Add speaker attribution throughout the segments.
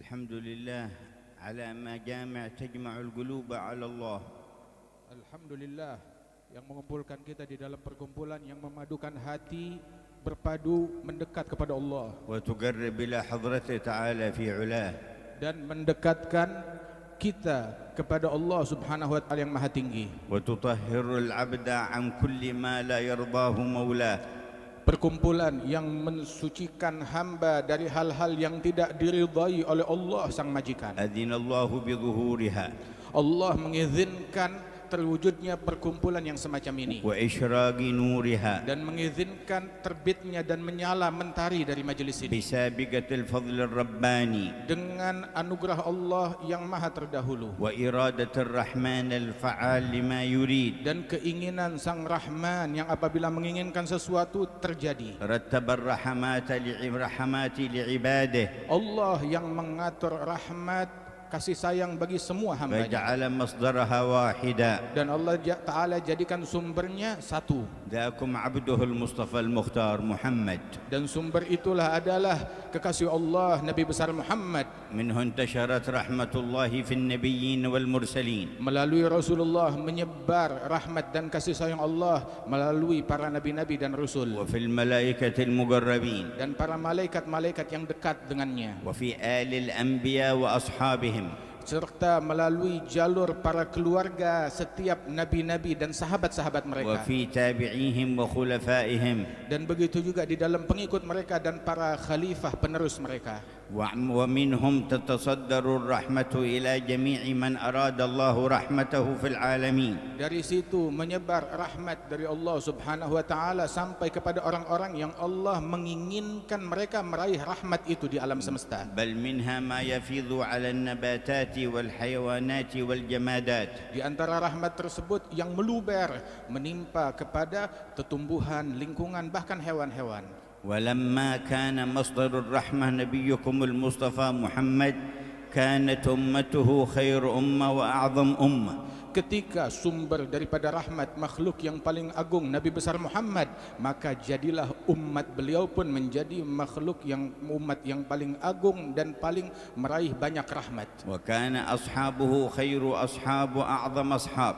Speaker 1: الحمد لله على ما تجمع القلوب على الله.
Speaker 2: Alhamdulillah yang mengumpulkan kita di dalam perkumpulan yang memadukan hati berpadu mendekat kepada Allah
Speaker 1: وتقرب إلى حضرته تعالى في علاه.
Speaker 2: dan mendekatkan kita kepada Allah Subhanahu wa taala yang maha tinggi.
Speaker 1: وتطهر العبد عن كل ما لا يرضاه مولاه.
Speaker 2: Perkumpulan yang mensucikan hamba dari hal-hal yang tidak diridai oleh Allah sang majikan.
Speaker 1: أذن الله بظهورها
Speaker 2: Allah mengizinkan terwujudnya perkumpulan yang semacam ini
Speaker 1: وإشراق نورها
Speaker 2: dan mengizinkan terbitnya dan menyala mentari dari majelis ini
Speaker 1: بسابقة الفضل الرباني
Speaker 2: dengan anugerah Allah yang maha terdahulu
Speaker 1: وإرادة الرحمن الفعال لما يريد.
Speaker 2: dan keinginan sang Rahman yang apabila menginginkan sesuatu terjadi.
Speaker 1: رتب الرحمات لعباده
Speaker 2: Allah yang mengatur rahmat kasih sayang bagi semua hamba-Nya
Speaker 1: فجعل مصدرها واحدا.
Speaker 2: dan Allah Ta'ala jadikan sumbernya satu
Speaker 1: ذاكم عبده المصطفى المختار محمد.
Speaker 2: dan sumber itulah adalah kekasih Allah Nabi besar Muhammad.
Speaker 1: منه انتشرت رحمة الله في النبيين والمرسلين.
Speaker 2: Melalui Rasulullah menyebar rahmat dan kasih sayang Allah melalui para nabi-nabi dan rasul
Speaker 1: وفي الملائكة المقربين.
Speaker 2: dan para malaikat-malaikat yang dekat dengannya
Speaker 1: وفي آل الأنبياء وأصحابهم.
Speaker 2: serta melalui jalur para keluarga setiap nabi-nabi dan sahabat-sahabat mereka
Speaker 1: وفي تابعيهم وخلفائهم.
Speaker 2: dan begitu juga di dalam pengikut mereka dan para khalifah penerus mereka.
Speaker 1: ومنهم تتصدر الرحمة إلى جميع من أراد الله رحمته في العالمين.
Speaker 2: Dari situ menyebar rahmat dari Allah Subhanahu wa taala sampai kepada orang-orang yang Allah menginginkan mereka meraih rahmat itu di alam semesta.
Speaker 1: بل منها ما يفيض على النباتات والحيوانات والجمادات.
Speaker 2: Di antara rahmat tersebut yang meluber menimpa kepada tumbuhan, lingkungan, bahkan hewan-hewan.
Speaker 1: ولما كان مصدر الرحمة نبيكم المصطفى محمد كانت أمته خير أمة وأعظم أمة.
Speaker 2: Ketika sumber daripada rahmat makhluk yang paling agung Nabi besar Muhammad, maka jadilah umat beliau pun menjadi makhluk yang umat yang paling agung dan paling meraih banyak rahmat.
Speaker 1: وكان أصحابه خير أصحاب وأعظم أصحاب.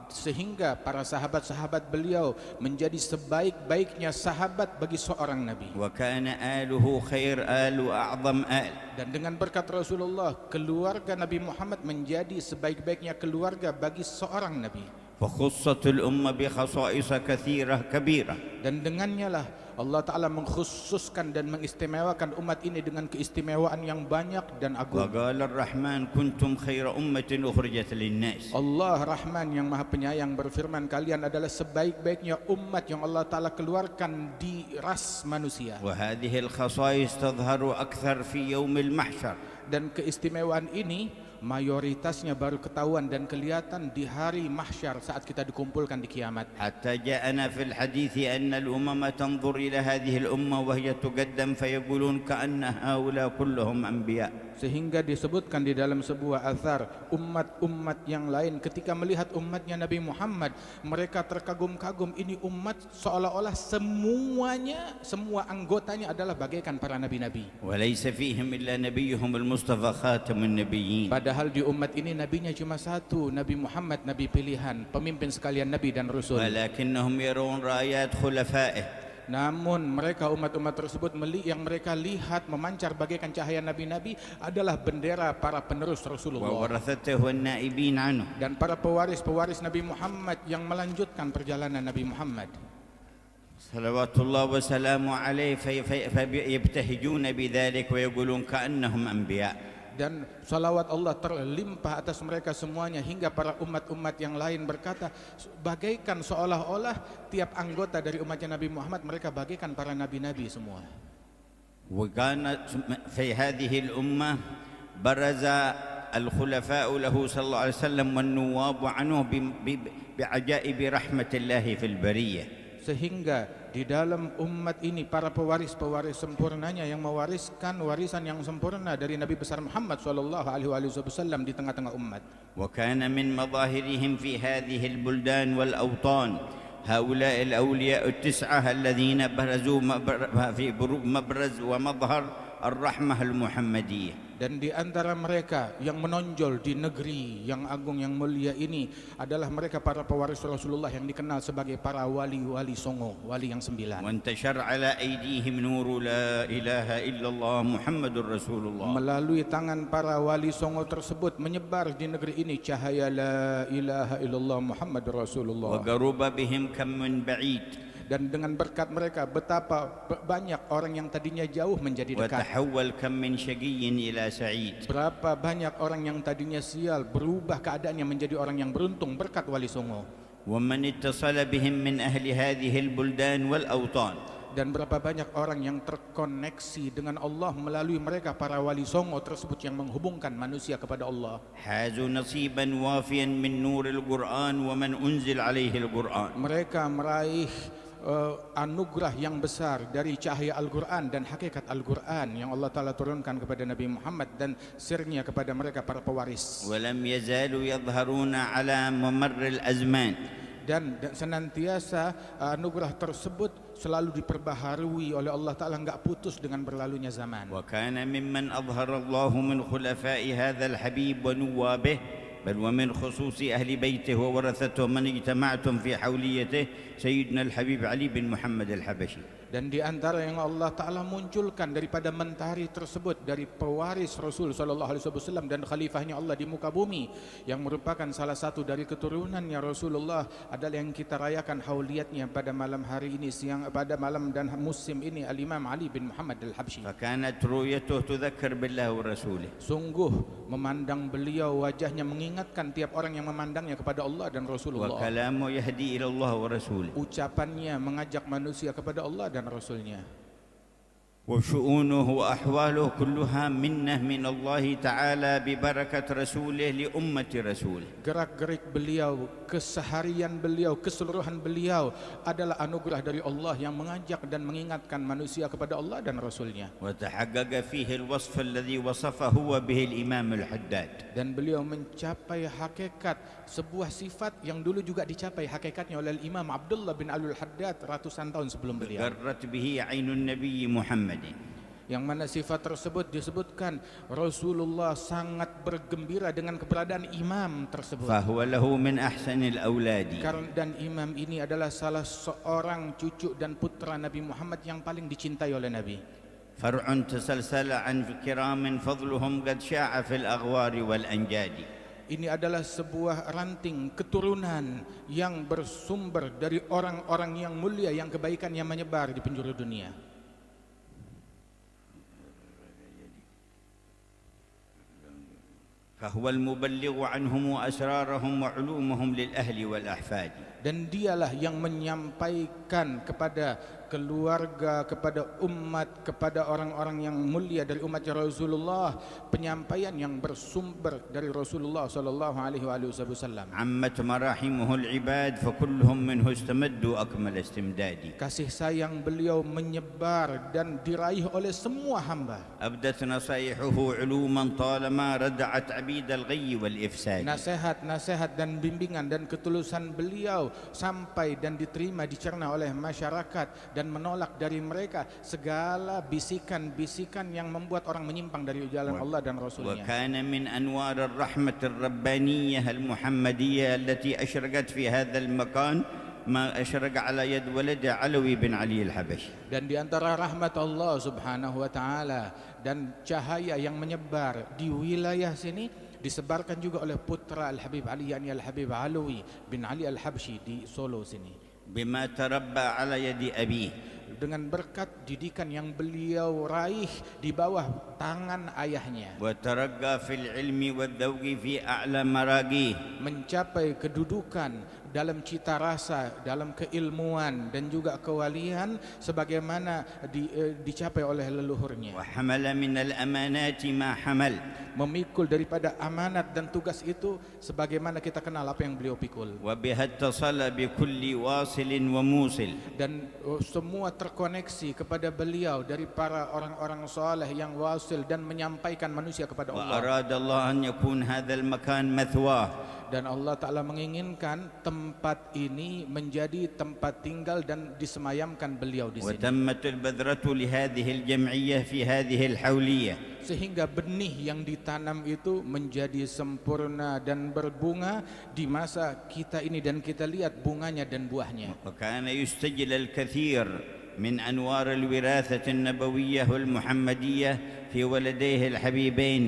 Speaker 2: Sehingga para sahabat-sahabat beliau menjadi sebaik-baiknya sahabat bagi seorang Nabi.
Speaker 1: وكان آله خير آل وأعظم آل.
Speaker 2: Dan dengan berkat Rasulullah, keluarga Nabi Muhammad menjadi sebaik-baiknya keluarga bagi seorang Nabi.
Speaker 1: فخصت الأمة بخصائص كثيرة كبيرة.
Speaker 2: Dan dengannya lah Allah Ta'ala mengkhususkan dan mengistimewakan umat ini dengan keistimewaan yang banyak dan agung.
Speaker 1: وقال الرحمن كنتم خير أمة أخرجت للناس.
Speaker 2: Allah Rahman yang maha penyayang berfirman, kalian adalah sebaik-baiknya umat yang Allah Ta'ala keluarkan di ras manusia.
Speaker 1: وهذه الخصائص تظهر أكثر في يوم المحشر.
Speaker 2: Dan keistimewaan ini mayoritasnya baru ketahuan dan kelihatan di hari mahsyar saat kita dikumpulkan di kiamat.
Speaker 1: حتى جاءنا في الحديث أن الأمم تنظر إلى هذه الأمة وهي تقدم فيقولون كأن هؤلاء كلهم أنبياء.
Speaker 2: Sehingga disebutkan di dalam sebuah athar, umat-umat yang lain ketika melihat umatnya Nabi Muhammad, mereka terkagum-kagum, ini umat seolah-olah semuanya, semua anggotanya adalah bagaikan para nabi-nabi.
Speaker 1: وليس فيهم إلا نبيهم المصطفى خاتم النبيين.
Speaker 2: Padahal di umat ini nabinya cuma satu, Nabi Muhammad, nabi pilihan, pemimpin sekalian nabi dan rasul.
Speaker 1: ولكنهم يرون رآيات خلفائه.
Speaker 2: Namun mereka umat-umat tersebut yang mereka lihat memancar bagaikan cahaya nabi-nabi adalah bendera para penerus Rasulullah
Speaker 1: وورثته والنائبين عنه.
Speaker 2: dan para pewaris-pewaris Nabi Muhammad yang melanjutkan perjalanan Nabi Muhammad.
Speaker 1: صلوات الله وسلامه عليه فيبتهجون بذلك ويقولون كأنهم أنبياء.
Speaker 2: Dan salawat Allah terlimpah atas mereka semuanya hingga para umat-umat yang lain berkata, bagaikan seolah-olah tiap anggota dari umatnya Nabi Muhammad mereka bagaikan para nabi-nabi semua.
Speaker 1: وكان في هذه الأمة برز الخلفاء له صلى الله عليه وسلم والنواب عنه بعجائب رحمة الله في البرية.
Speaker 2: Sehingga di dalam umat ini para pewaris-pewaris sempurnanya yang mewariskan warisan yang sempurna dari Nabi besar Muhammad SAW di tengah-tengah umat.
Speaker 1: وكان من مظاهرهم في هذه البلدان والأوطان هؤلاء الأولياء التسعة الذين برزوا في مبرز ومظهر الرحمة المحمدية.
Speaker 2: Dan di antara mereka yang menonjol di negeri yang agung yang mulia ini adalah mereka para pewaris Rasulullah yang dikenal sebagai para wali-wali songo, wali yang 9.
Speaker 1: وانتشر على أيديهم نور لا إله إلا الله محمد رسول الله.
Speaker 2: Melalui tangan para wali songo tersebut menyebar di negeri ini cahaya la ilaha illallah Muhammad Rasulullah.
Speaker 1: وقرب بهم كم من بعيد
Speaker 2: Dan dengan berkat mereka betapa banyak orang yang tadinya jauh menjadi dekat.
Speaker 1: وتحول كم من شقي إلى سعيد.
Speaker 2: Berapa banyak orang yang tadinya sial berubah keadaannya menjadi orang yang beruntung berkat wali songo.
Speaker 1: ومن اتصل بهم من أهل هذه البلدان والأوطان.
Speaker 2: Dan berapa banyak orang yang terkoneksi dengan Allah melalui mereka para wali songo tersebut yang menghubungkan manusia kepada Allah.
Speaker 1: حازوا نصيبا وافيا من نور القرآن ومن أنزل عليه القرآن.
Speaker 2: Mereka meraih anugerah yang besar dari cahaya Al-Quran dan hakikat Al-Quran yang Allah Ta'ala turunkan kepada Nabi Muhammad dan sirnya kepada mereka para pewaris.
Speaker 1: ولم يزالوا يظهرون على ممر الأزمان.
Speaker 2: Dan senantiasa anugerah tersebut selalu diperbaharui oleh Allah Ta'ala, enggak putus dengan berlalunya zaman.
Speaker 1: وكان ممن أظهر الله من خلفاء هذا الحبيب ونوابه بل ومن خصوص أهل بيته وورثته من اجتمعتم في حوليته سيدنا الحبيب علي بن محمد الحبشي.
Speaker 2: Dan di antara yang Allah Ta'ala munculkan daripada mentari tersebut dari pewaris Rasul Sallallahu Alaihi Wasallam dan khalifahnya Allah di muka bumi yang merupakan salah satu dari keturunannya Rasulullah adalah yang kita rayakan hauliyatnya pada malam hari ini, siang pada malam dan musim ini, Al-Imam Ali bin Muhammad Al-Habsyi.
Speaker 1: فكانت رؤيته تذكر بالله ورسوله.
Speaker 2: Sungguh memandang beliau wajahnya mengingatkan tiap orang yang memandangnya kepada Allah dan Rasulullah.
Speaker 1: وكلامه يهدي إلى الله ورسوله.
Speaker 2: Ucapannya mengajak manusia kepada Allah dan Rasulnya.
Speaker 1: وشؤونه وأحواله كلها منة من الله تعالى ببركة رسوله لأمة رسوله.
Speaker 2: Gerak-gerik beliau, keseharian beliau, keseluruhan beliau adalah anugerah dari Allah yang mengajak dan mengingatkan manusia kepada Allah dan Rasulnya.
Speaker 1: وتحقق فيه الوصف الذي وصفه به الإمام الحداد.
Speaker 2: Dan beliau mencapai hakikat sebuah sifat yang dulu juga dicapai hakikatnya oleh Imam Abdullah bin Al-Haddad ratusan tahun sebelum beliau.
Speaker 1: قرت به عين النبي محمد.
Speaker 2: Yang mana sifat tersebut disebutkan Rasulullah sangat bergembira dengan keberadaan imam tersebut.
Speaker 1: فهو له من أحسن الأولاد.
Speaker 2: Dan imam ini adalah salah seorang cucu dan putra Nabi Muhammad yang paling dicintai oleh Nabi.
Speaker 1: فرع تسلسل عن كرام فضلهم قد شاع في الأغوار والأنجاد.
Speaker 2: Ini adalah sebuah ranting keturunan yang bersumber dari orang-orang yang mulia yang kebaikannya menyebar di penjuru dunia.
Speaker 1: فهو المبلغ عنهم وأسرارهم وعلومهم للأهل والأحفاد.
Speaker 2: Dan dialah yang menyampaikan kepada keluarga, kepada umat, kepada orang-orang yang mulia dari umat Rasulullah penyampaian yang bersumber dari Rasulullah sallallahu alaihi wasallam.
Speaker 1: عمت مراحمه العباد فكلهم منه استمدوا أكمل استمداد.
Speaker 2: Kasih sayang beliau menyebar dan diraih oleh semua hamba.
Speaker 1: أبدت نصائحه علوما طالما ردعت عبيد الغي والإفساد.
Speaker 2: Nasihat-nasihat dan bimbingan dan ketulusan beliau sampai dan diterima, dicerna oleh masyarakat dan menolak dari mereka segala bisikan-bisikan yang membuat orang menyimpang dari jalan Allah dan Rasulnya.
Speaker 1: وكان من أنوار الرحمة الربانية المحمدية التي أشرقت في هذا المكان ما أشرق على يد ولده علوي بن علي الحبشي.
Speaker 2: Dan di antara rahmat Allah Subhanahu wa taala dan cahaya yang menyebar di wilayah sini disebarkan juga oleh putra Al-Habib Ali, yakni Al-Habib Alawi bin Ali Al-Habsyi di Solo sini.
Speaker 1: بما تربى على يد أبيه.
Speaker 2: Dengan berkat didikan yang beliau raih di bawah tangan ayahnya.
Speaker 1: وترقى في العلم والذوق في أعلى مراقيه.
Speaker 2: Mencapai kedudukan dalam cita rasa, dalam keilmuan dan juga kewalian sebagaimana dicapai oleh leluhurnya.
Speaker 1: وحمل من الأمانات ما حمل.
Speaker 2: Memikul daripada amanat dan tugas itu sebagaimana kita kenal apa yang beliau pikul.
Speaker 1: وبها اتصل بكل واصل وموصل.
Speaker 2: Dan semua terkoneksi kepada beliau dari para orang-orang saleh yang wasil dan menyampaikan manusia kepada Allah.
Speaker 1: وأراد الله أن يكون هذا المكان مثواه.
Speaker 2: dan Allah Ta'ala menginginkan tempat ini menjadi tempat tinggal dan disemayamkan beliau di sini.
Speaker 1: وتمت البذرة لهذه الجمعية في هذه الحولية.
Speaker 2: Sehingga benih yang ditanam itu menjadi sempurna dan berbunga di masa kita ini, dan kita lihat bunganya dan buahnya.
Speaker 1: وكان يستجل الكثير من أنوار الوراثة النبوية والمحمدية في ولديه الحبيبين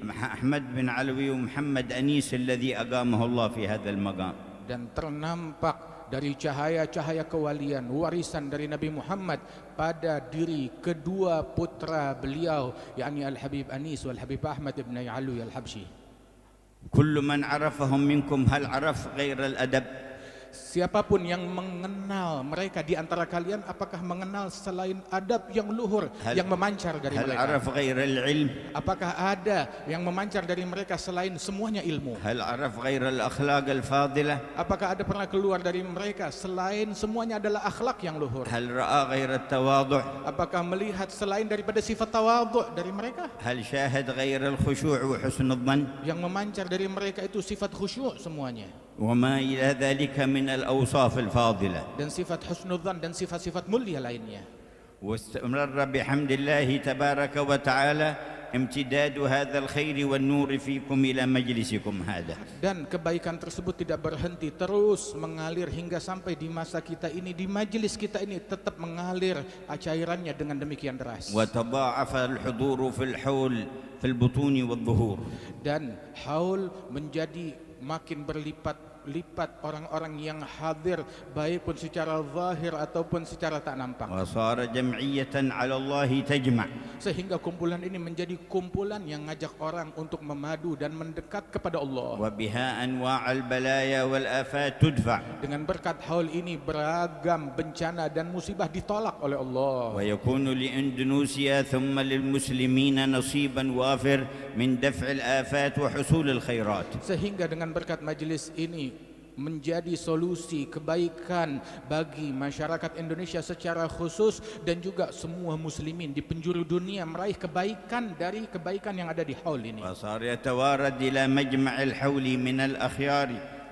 Speaker 1: أحمد بن علوي ومحمد أنيس الذي أقامه الله في هذا المقام.
Speaker 2: Dan ternampak dari cahaya-cahaya kewalian warisan dari Nabi Muhammad pada diri kedua putra beliau, yakni Al-Habib Anis wal Habib Ahmad ibn Alwi Al-Habsyi.
Speaker 1: كل من عرفهم منكم هل عرف غير الأدب؟
Speaker 2: Siapapun yang mengenal mereka di antara kalian, apakah mengenal selain adab yang luhur yang memancar dari
Speaker 1: هل
Speaker 2: mereka?
Speaker 1: عرف غير العلم؟
Speaker 2: Apakah ada yang memancar dari mereka selain semuanya ilmu?
Speaker 1: هل عرف غير الأخلاق الفاضلة؟
Speaker 2: Apakah ada pernah keluar dari mereka selain semuanya adalah akhlak yang luhur?
Speaker 1: هل رأى غير التواضع؟
Speaker 2: Apakah melihat selain daripada sifat tawadhu dari mereka?
Speaker 1: هل شاهد غير الخشوع وحسن الظن؟
Speaker 2: Yang memancar dari mereka itu sifat khusyuk semuanya,
Speaker 1: وما إلى ذلك من الأوصاف الفاضلة.
Speaker 2: dan sifat husnudzan dan sifat-sifat mulia lainnya.
Speaker 1: واستمر بحمد الله تبارك وتعالى امتداد هذا الخير والنور فيكم إلى مجلسكم هذا.
Speaker 2: Dan kebaikan tersebut tidak berhenti, terus mengalir hingga sampai di masa kita ini, di majelis kita ini tetap mengalir cairannya dengan demikian deras.
Speaker 1: وتضاعف الحضور في الحول في البطون والظهور.
Speaker 2: Dan haul menjadi makin berlipat-lipat orang-orang yang hadir, baik pun secara zahir ataupun secara tak nampak.
Speaker 1: وصار جمعية على الله تجمع.
Speaker 2: Sehingga kumpulan ini menjadi kumpulan yang ngajak orang untuk memadu dan mendekat kepada Allah.
Speaker 1: وبها أنواع البلايا والآفات تدفع.
Speaker 2: Dengan berkat haul ini beragam bencana dan musibah ditolak oleh Allah.
Speaker 1: ويكون لإندونيسيا ثم للمسلمين نصيبا وافر من دفع الآفات وحصول الخيرات.
Speaker 2: Sehingga dengan berkat majelis ini menjadi solusi kebaikan bagi masyarakat Indonesia secara khusus, dan juga semua muslimin di penjuru dunia meraih kebaikan dari kebaikan yang ada di haul ini.
Speaker 1: وصار يتوارد إلى مجمع الحول من الأخيار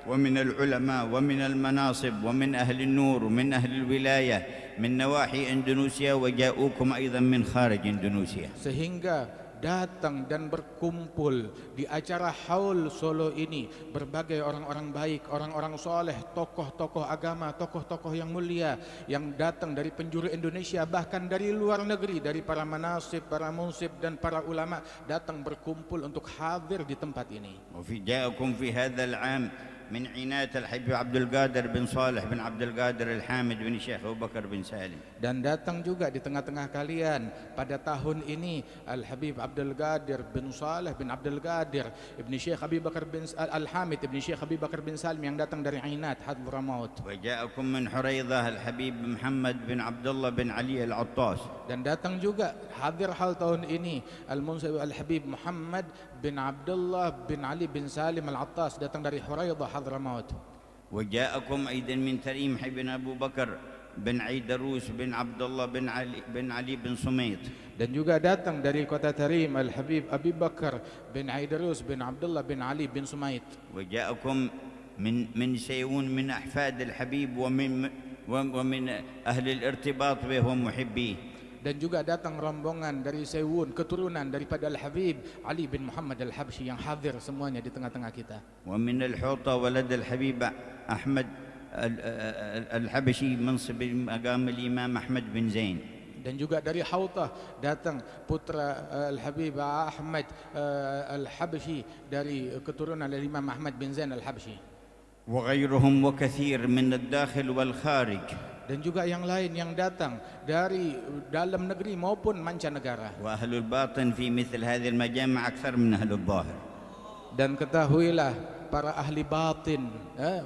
Speaker 1: ومن العلماء ومن المناصب ومن أهل النور ومن أهل الولاية من نواحي إندونيسيا وجاءوكم أيضا من خارج إندونيسيا.
Speaker 2: Sehingga datang dan berkumpul di acara haul Solo ini berbagai orang-orang baik, orang-orang soleh, tokoh-tokoh agama, tokoh-tokoh yang mulia yang datang dari penjuru Indonesia, bahkan dari luar negeri, dari para manasib, para munsib dan para ulama datang berkumpul untuk hadir di tempat ini.
Speaker 1: وفي جاءكم في هذا العام من عناية الحبيب عبد القادر بن صالح بن عبد القادر الحامد بن الشيخ أبو بكر بن سالم.
Speaker 2: Dan datang juga di tengah-tengah kalian pada tahun ini Al-Habib Abdul Qadir bin Saleh bin Abdul Qadir Ibn Syekh Abi Bakar bin Al-Hamid Ibn Syekh Abi Bakar bin Salim yang datang dari Ainat Hadramaut.
Speaker 1: وجاءكم من حريضة الحبيب محمد بن عبد الله بن علي العطاس.
Speaker 2: Dan datang juga hadir hal tahun ini Al-Munsib Al-Habib Muhammad bin Abdullah bin Ali bin Salim Al-Attas, datang dari Huraidah Hadramaut.
Speaker 1: وجاءكم أيضا من تريم بن أبو بكر بن عيدروس بن عبد الله بن علي بن سميط.
Speaker 2: Dan juga datang dari kota Tarim Al-Habib Abi Bakar bin Aidarus bin Abdullah bin Ali bin Sumait.
Speaker 1: وجاءكم من سيئون من أحفاد الحبيب ومن أهل الارتباط به ومحبيه.
Speaker 2: Dan juga datang rombongan dari Sewun, keturunan daripada Al-Habib Ali bin Muhammad Al-Habsyi yang hadir semuanya di tengah-tengah kita.
Speaker 1: ومن الحوطة ولد الحبيب أحمد الحبشي منصب مقام الإمام أحمد بن زين.
Speaker 2: Dan juga dari Hautah datang putra Al-Habib Ahmad Al-Habsyi dari keturunan Imam Ahmad bin Zain Al-Habsyi.
Speaker 1: وغيرهم وكثير من الداخل والخارج.
Speaker 2: Dan juga yang lain yang datang dari dalam negeri maupun mancanegara.
Speaker 1: وأهل الباطن في مثل هذه المجامع أكثر من أهل الظاهر.
Speaker 2: Dan ketahuilah para ahli batin,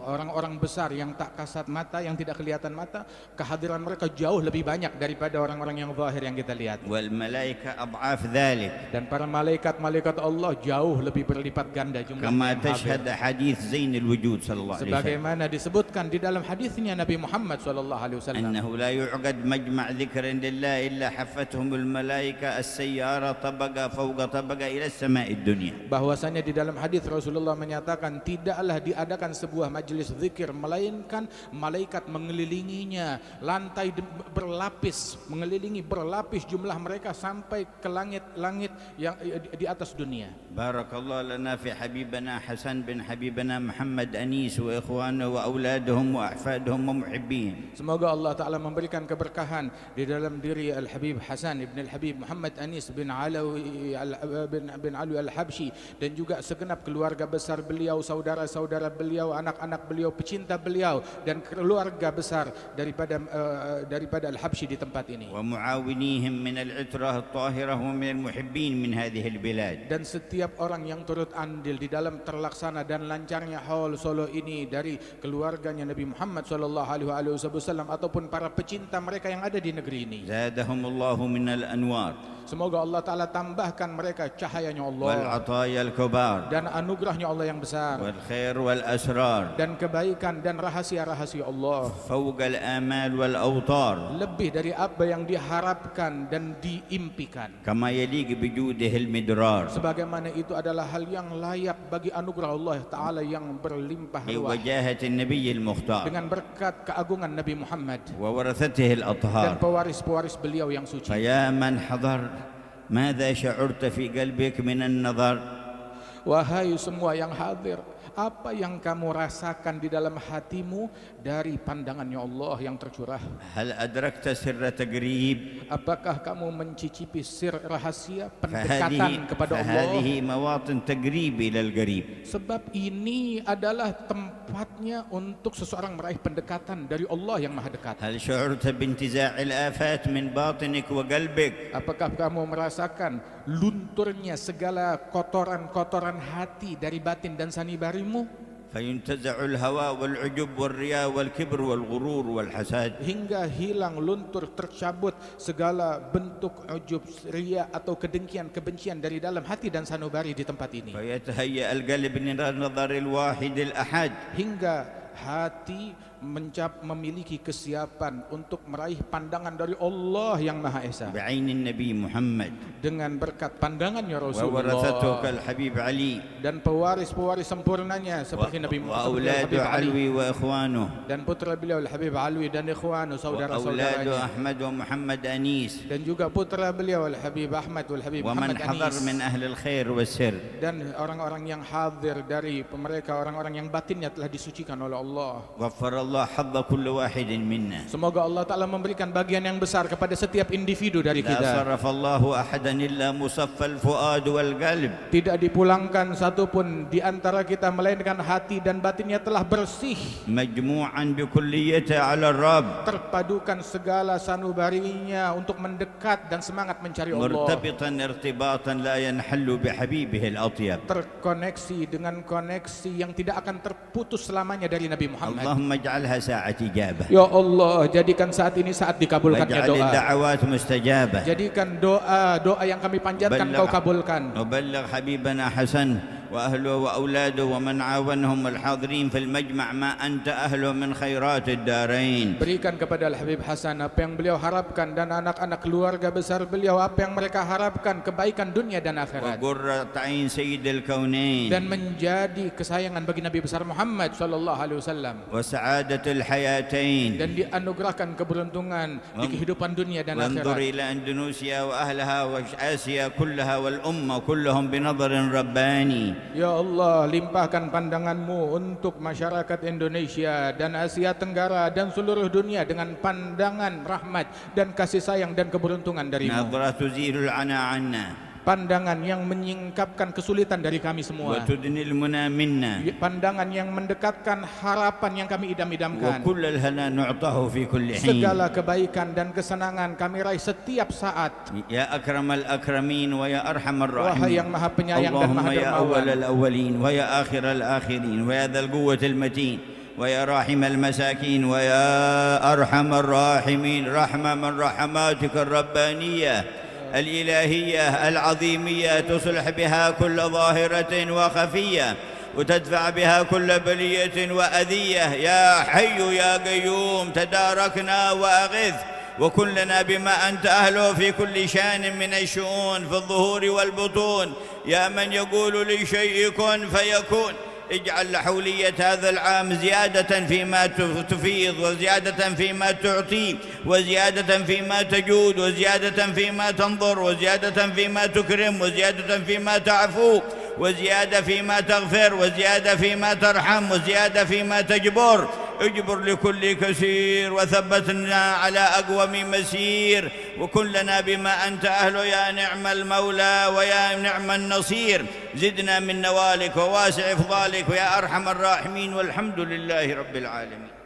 Speaker 2: orang-orang besar yang tak kasat mata, yang tidak kelihatan mata, kehadiran mereka jauh lebih banyak daripada orang-orang yang zahir yang kita lihat.
Speaker 1: والملائكة أضعاف ذلك.
Speaker 2: Dan para malaikat-malaikat Allah jauh lebih berlipat ganda jumlahnya.
Speaker 1: كما تشهد حديث زين الوجود صلى الله عليه وسلم.
Speaker 2: Sebagaimana disebutkan di dalam hadisnya Nabi Muhammad SAW,
Speaker 1: أنه لا يعقد مجمع ذكر لله إلا حفتهم الملائكة السيارة طبقة فوق طبقة إلى السماء الدنيا.
Speaker 2: bahwasanya di dalam hadis Rasulullah menyatakan mengatakan tidaklah diadakan sebuah majlis zikir melainkan malaikat mengelilinginya, lantai berlapis, mengelilingi berlapis jumlah mereka sampai ke langit-langit yang di atas dunia.
Speaker 1: Barakallahu lana fi habibana Hasan bin habibana Muhammad Anis wa ikhwana wa auladuhum wa ahfaduhum wa muhibbin.
Speaker 2: Semoga Allah Ta'ala memberikan keberkahan di dalam diri Al-Habib Hasan ibn Al-Habib Muhammad Anis bin Alawi Al-Habsyi dan juga segenap keluarga besar beliau, saudara-saudara beliau, anak-anak beliau, pecinta beliau dan keluarga besar daripada Al-Habsyi di tempat ini.
Speaker 1: Wa muawinihim min al-itrah at-tahirah wa min al-muhibbin min hadhihi al-bilad.
Speaker 2: Dan setiap orang yang turut andil di dalam terlaksana dan lancarnya haul Solo ini dari keluarganya Nabi Muhammad sallallahu alaihi wasallam ataupun para pecinta mereka yang ada di negeri ini.
Speaker 1: Zadahumullahu min al-anwar.
Speaker 2: Semoga Allah Ta'ala tambahkan mereka cahayanya Allah
Speaker 1: wal ataya al-kubar
Speaker 2: dan anugerahnya Allah yang besar
Speaker 1: wal khair wal asrar
Speaker 2: dan kebaikan dan rahasia-rahasia Allah
Speaker 1: fawqa al-amal wal awtar,
Speaker 2: lebih dari apa yang diharapkan dan diimpikan,
Speaker 1: kama yaliq bi judihi al-midrar,
Speaker 2: sebagaimana itu adalah hal yang layak bagi anugerah Allah Ta'ala yang berlimpah
Speaker 1: bi
Speaker 2: ruah
Speaker 1: wajahati an-nabiy al-mukhtar
Speaker 2: dengan berkat keagungan Nabi Muhammad
Speaker 1: wa warathatihi
Speaker 2: dan
Speaker 1: al-athhar.
Speaker 2: pewaris-pewaris beliau yang suci.
Speaker 1: Faya man hadar, ماذا شعرت في قلبك من النظر؟
Speaker 2: Wahai semua yang hadir, apa yang kamu rasakan di dalam hatimu dari pandangannya Allah yang tercurah?
Speaker 1: هل أدركت سر تقريب؟
Speaker 2: Apakah kamu mencicipi sir rahasia pendekatan kepada Allah?
Speaker 1: فهذه مواطن تقريب إلى القريب.
Speaker 2: Sebab ini adalah tempatnya untuk seseorang meraih pendekatan dari Allah yang maha dekat.
Speaker 1: هل شعرت بانتزاع الآفات من باطنك وقلبك؟
Speaker 2: Apakah kamu merasakan lunturnya segala kotoran-kotoran hati dari batin dan sanubarimu?
Speaker 1: فينتزع الهوى والعجب والرياء والكبر والغرور والحسد.
Speaker 2: Hingga hilang, luntur, tercabut segala bentuk ujub, riya atau kedengkian, kebencian dari dalam hati dan sanubari di tempat ini.
Speaker 1: فيتهيأ القلب لنظر الواحد الأحد.
Speaker 2: Hingga hati memiliki kesiapan untuk meraih pandangan dari Allah yang Maha Esa
Speaker 1: بعين النبي محمد
Speaker 2: dengan berkat pandangannya
Speaker 1: وورثته
Speaker 2: Rasulullah
Speaker 1: كالحبيب علي
Speaker 2: dan pewaris-pewaris sempurnanya seperti Nabi Muhammad
Speaker 1: وأولاد علوي وإخوانه
Speaker 2: dan putra beliau Al-Habib Alwi dan ikhwanu
Speaker 1: وأولاد
Speaker 2: saudara-saudaranya
Speaker 1: أحمد ومحمد أنيس
Speaker 2: dan juga putra beliau Al-Habib Ahmad wal-Habib
Speaker 1: ومن
Speaker 2: Muhammad
Speaker 1: حضر
Speaker 2: Anis
Speaker 1: من أهل الخير والسر.
Speaker 2: dan orang-orang yang hadir dari mereka orang-orang yang batinnya telah disucikan oleh Allah.
Speaker 1: غفر الله حظ كل واحد منا.
Speaker 2: Semoga Allah Ta'ala memberikan bagian yang besar kepada setiap individu dari
Speaker 1: لا
Speaker 2: kita.
Speaker 1: صرف الله أحدا إلا مصفى الفؤاد والقلب.
Speaker 2: Tidak dipulangkan satupun di antara kita melainkan hati dan batinnya telah bersih,
Speaker 1: مجموعا بكليته على الرب.
Speaker 2: terpadukan segala sanubarinya untuk mendekat dan semangat mencari Allah,
Speaker 1: مرتبطا ارتباطا لا ينحل بحبيبه الأطيب.
Speaker 2: terkoneksi dengan koneksi yang tidak akan terputus selamanya dari Nabi Muhammad.
Speaker 1: اللهم اجعلها ساعة إجابة.
Speaker 2: Ya Allah, jadikan saat ini saat dikabulkannya
Speaker 1: واجعل
Speaker 2: doa.
Speaker 1: الدعوات مستجابة.
Speaker 2: Jadikan doa yang kami panjatkan Kau kabulkan.
Speaker 1: وبلغ حبيبنا حسن وأهله وأولاده ومن عاونهم الحاضرين في المجمع ما أنت أهله من خيرات الدارين.
Speaker 2: Berikan kepada Al-Habib Hasan apa yang beliau harapkan dan anak-anak keluarga besar beliau apa yang mereka harapkan, kebaikan dunia dan akhirat.
Speaker 1: وقرة عين سيد الكونين.
Speaker 2: Dan menjadi kesayangan bagi Nabi besar Muhammad sallallahu alaihi wasallam.
Speaker 1: وسعادة الحياتين.
Speaker 2: Dan dianugerahkan keberuntungan di kehidupan dunia dan
Speaker 1: وانظر
Speaker 2: akhirat.
Speaker 1: إلى أندونيسيا وأهلها وآسيا كلها والأمة كلهم بنظر رباني.
Speaker 2: Ya Allah, limpahkan pandangan-Mu untuk masyarakat Indonesia dan Asia Tenggara dan seluruh dunia dengan pandangan rahmat dan kasih sayang dan keberuntungan dari-Mu.
Speaker 1: نظرة تزيل العنا عنا.
Speaker 2: Pandangan yang menyingkapkan kesulitan dari kami semua.
Speaker 1: وتدني المنى منا.
Speaker 2: Pandangan yang mendekatkan harapan yang kami idam-idamkan.
Speaker 1: وكل الهنا نعطاه في كل حين.
Speaker 2: Segala kebaikan dan kesenangan kami raih setiap saat.
Speaker 1: يا أكرم الأكرمين ويا أرحم
Speaker 2: Wahai yang
Speaker 1: الراحمين.
Speaker 2: maha penyayang dan
Speaker 1: اللهم
Speaker 2: maha
Speaker 1: يا أول
Speaker 2: dermawan.
Speaker 1: الأولين ويا آخر الآخرين ويا ذا القوة المتين ويا راحم المساكين ويا أرحم الراحمين. رحمة من رحماتك الربانية الإلهية العظيمية تصلح بها كل ظاهرة وخفية وتدفع بها كل بلية وأذية. يا حي يا قيوم تداركنا وأغث وكن لنا بما أنت أهله في كل شان من الشؤون في الظهور والبطون. يا من يقول لشيء كن فيكون. اجعل حولية هذا العام زيادة فيما تفيض، وزيادة فيما تعطي، وزيادة فيما تجود، وزيادة فيما تنظر، وزيادة فيما تكرم، وزيادة فيما تعفو، وزيادة فيما تغفر، وزيادة فيما ترحم، وزيادة فيما تجبر. اجبر لكل كثير، وثبتنا على أقوم مسير، وكن لنا بما أنت أهله يا نعم المولى ويا نعم النصير. زدنا من نوالك وواسع إفضالك ويا أرحم الراحمين، والحمد لله رب العالمين.